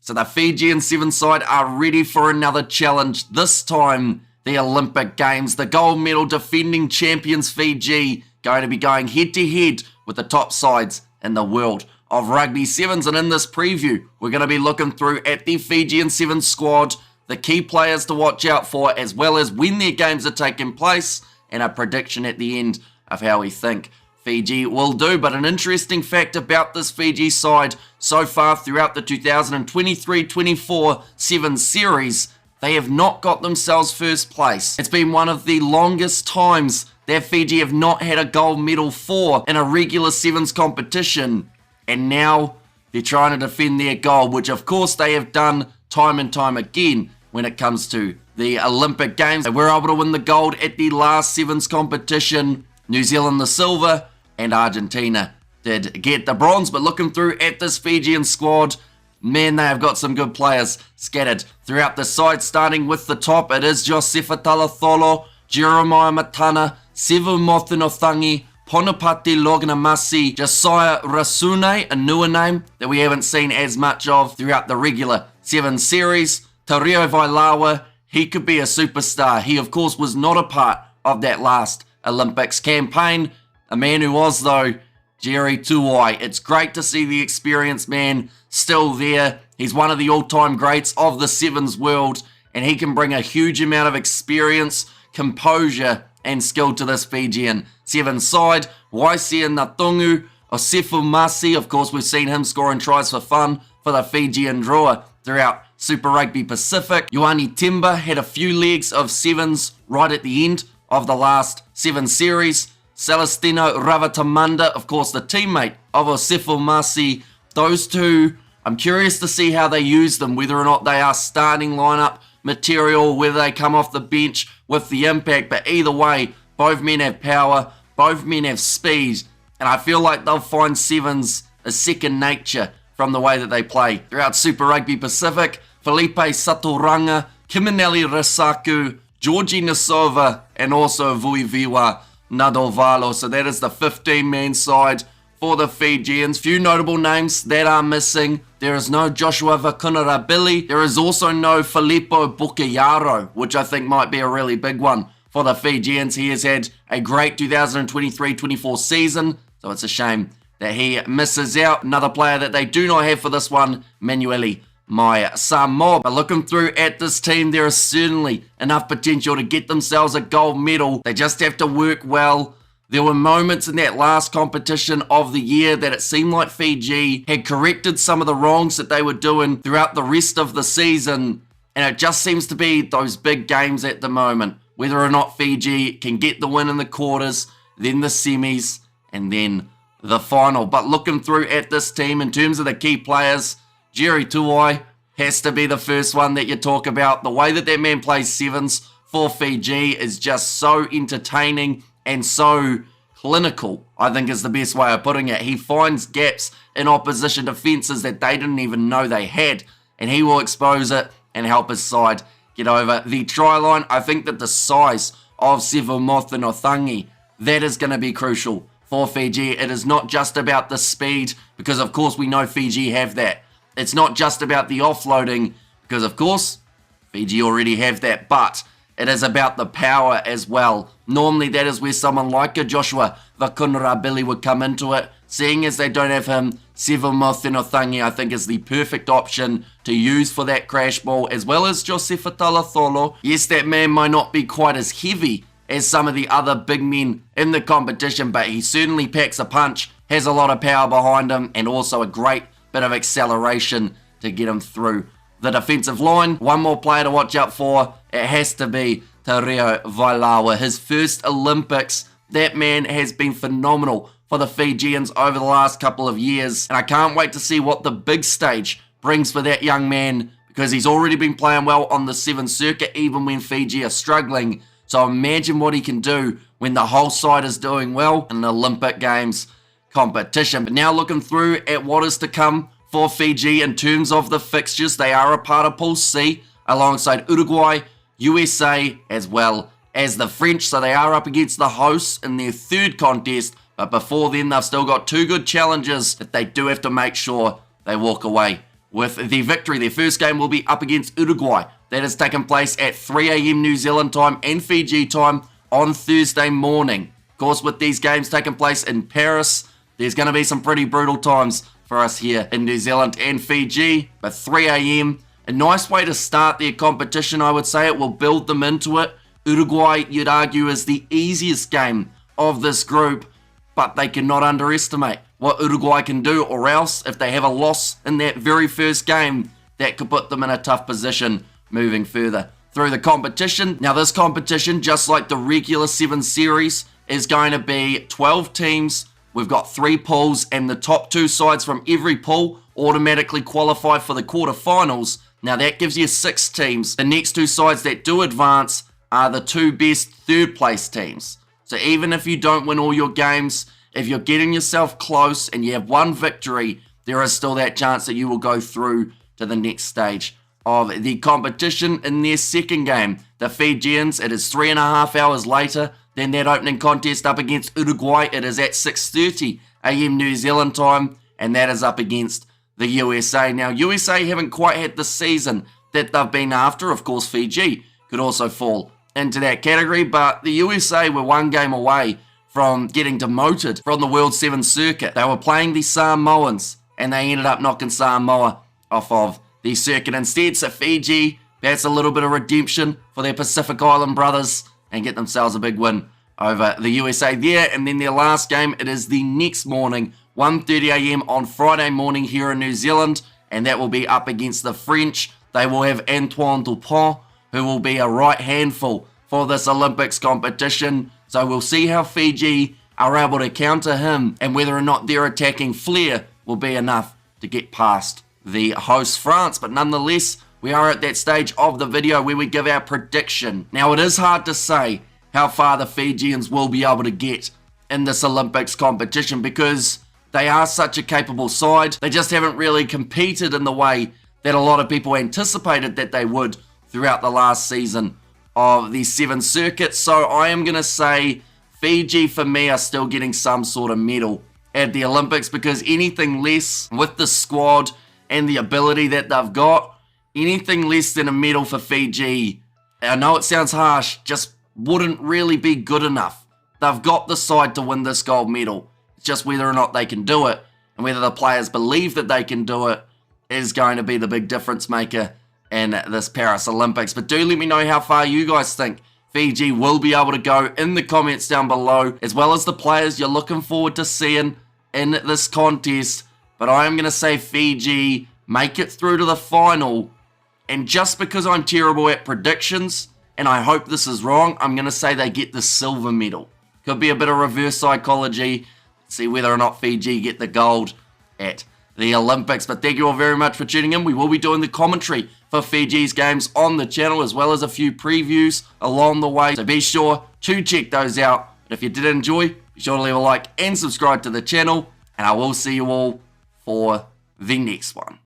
So the Fijian Sevens side are ready for another challenge, this time the Olympic Games. The gold medal defending champions Fiji going to be going head to head with the top sides in the world of rugby sevens. And in this preview, we're going to be looking through at the Fijian Sevens squad, the key players to watch out for, as well as when their games are taking place, and a prediction at the end of how we think Fiji will do. But an interesting fact about this Fiji side so far throughout the 2023-24 Sevens series, they have not got themselves first place. It's been one of the longest times that Fiji have not had a gold medal for in a regular sevens competition, and now they're trying to defend their gold, which of course they have done time and time again when it comes to the Olympic Games. They were able to win the gold at the last sevens competition, New Zealand the silver, and Argentina did get the bronze. But looking through at this Fijian squad, man, they have got some good players scattered throughout the side. Starting with the top, it is Josefa Talatholo, Jeremiah Matana, Sevu Mothinotangi, Ponapati Lognamasi, Josiah Rasune, a newer name that we haven't seen as much of throughout the regular Sevens series. Tario Vailawa, he could be a superstar. He, of course, was not a part of that last Olympics campaign. A man who was, though, Jerry Tuwai. It's great to see the experienced man still there. He's one of the all-time greats of the sevens world, and he can bring a huge amount of experience, composure, and skill to this Fijian sevens side. Waisia Natungu, Osefu Masi, of course, we've seen him scoring tries for fun for the Fijian drawer throughout Super Rugby Pacific. Ioane Timber had a few legs of sevens right at the end of the last sevens series. Celestino Ravatamanda, of course, the teammate of Osefu Masi. Those two, I'm curious to see how they use them, whether or not they are starting lineup material, whether they come off the bench with the impact. But either way, both men have power, both men have speed, and I feel like they'll find sevens a second nature from the way that they play. Throughout Super Rugby Pacific, Felipe Saturanga, Kiminelli Rasaku, Georgie Nasova, and also Vuiviwa Nadovalo. So that is the 15-man side for the Fijians. Few notable names that are missing. There is no Joshua Vakunarabili. There is also no Filippo Bukayaro, which I think might be a really big one for the Fijians. He has had a great 2023-24 season, so it's a shame that he misses out. Another player that they do not have for this one, Manueli Samoa. But looking through at this team, there is certainly enough potential to get themselves a gold medal. They just have to work well. There were moments in that last competition of the year that it seemed like Fiji had corrected some of the wrongs that they were doing throughout the rest of the season, and it just seems to be those big games at the moment, whether or not Fiji can get the win in the quarters, then the semis, and then the final. But looking through at this team in terms of the key players, Jerry Tuwai has to be the first one that you talk about. The way that man plays sevens for Fiji is just so entertaining and so clinical, I think is the best way of putting it. He finds gaps in opposition defenses that they didn't even know they had, and he will expose it and help his side get over the try line. I think that the size of Sevu Mothinotangi, that is going to be crucial for Fiji. It is not just about the speed, because of course we know Fiji have that. It's not just about the offloading, because of course Fiji already have that, but it is about the power as well. Normally that is where someone like a Joshua Vakunarabili would come into it. Seeing as they don't have him, Sevu Mothinotangi I think is the perfect option to use for that crash ball, as well as Josefa Talatholo. Yes, that man might not be quite as heavy as some of the other big men in the competition, but he certainly packs a punch, has a lot of power behind him, and also a great bit of acceleration to get him through the defensive line. One more player to watch out for, it has to be Tario Vailawa. His first Olympics, that man has been phenomenal for the Fijians over the last couple of years, and I can't wait to see what the big stage brings for that young man, because he's already been playing well on the Sevens circuit even when Fiji are struggling. So imagine what he can do when the whole side is doing well in an Olympic Games competition. But now looking through at what is to come for Fiji in terms of the fixtures, they are a part of Pool C alongside Uruguay, USA, as well as the French. So they are up against the hosts in their third contest. But before then, they've still got two good challenges that they do have to make sure they walk away with the victory. Their first game will be up against Uruguay. That is taking place at 3 a.m. New Zealand time and Fiji time on Thursday morning. Of course, with these games taking place in Paris, there's going to be some pretty brutal times for us here in New Zealand and Fiji. But 3 a.m., a nice way to start their competition, I would say. It will build them into it. Uruguay, you'd argue, is the easiest game of this group, but they cannot underestimate what Uruguay can do, or else if they have a loss in that very first game, that could put them in a tough position moving further through the competition. Now, this competition, just like the regular Seven Series, is going to be 12 teams. We've got 3 pools, and the top 2 sides from every pool automatically qualify for the quarterfinals. Now, that gives you 6 teams. The next 2 sides that do advance are the 2 best third-place teams. So even if you don't win all your games, if you're getting yourself close and you have 1 victory, there is still that chance that you will go through to the next stage of the competition. In their second game, the Fijians, it is 3.5 hours later than that opening contest up against Uruguay. It is at 6:30 a.m. New Zealand time, and that is up against the USA. Now, USA haven't quite had the season that they've been after. Of course, Fiji could also fall into that category, but the USA were 1 game away from getting demoted from the World Sevens circuit. They were playing the Samoans, and they ended up knocking Samoa off of the circuit instead. So Fiji, that's a little bit of redemption for their Pacific Island brothers, and get themselves a big win over the USA there. And then their last game, it is the next morning, 1:30 a.m. on Friday morning here in New Zealand, and that will be up against the French. They will have Antoine Dupont, who will be a right handful for this Olympics competition. So we'll see how Fiji are able to counter him, and whether or not their attacking flair will be enough to get past the host France. But nonetheless, we are at that stage of the video where we give our prediction. Now, it is hard to say how far the Fijians will be able to get in this Olympics competition, because they are such a capable side. They just haven't really competed in the way that a lot of people anticipated that they would throughout the last season of the Seven Circuit. So I am going to say Fiji, for me, are still getting some sort of medal at the Olympics, because anything less with the squad and the ability that they've got, anything less than a medal for Fiji, I know it sounds harsh, just wouldn't really be good enough. They've got the side to win this gold medal. It's just whether or not they can do it, and whether the players believe that they can do it, is going to be the big difference maker in this Paris Olympics. But do let me know how far you guys think Fiji will be able to go in the comments down below, as well as the players you're looking forward to seeing in this contest. But I am going to say Fiji make it through to the final, and just because I'm terrible at predictions, and I hope this is wrong, I'm going to say they get the silver medal. Could be a bit of reverse psychology. See whether or not Fiji get the gold at the Olympics. But thank you all very much for tuning in. We will be doing the commentary for Fiji's games on the channel, as well as a few previews along the way. So be sure to check those out. But if you did enjoy, be sure to leave a like and subscribe to the channel. And I will see you all for the next one.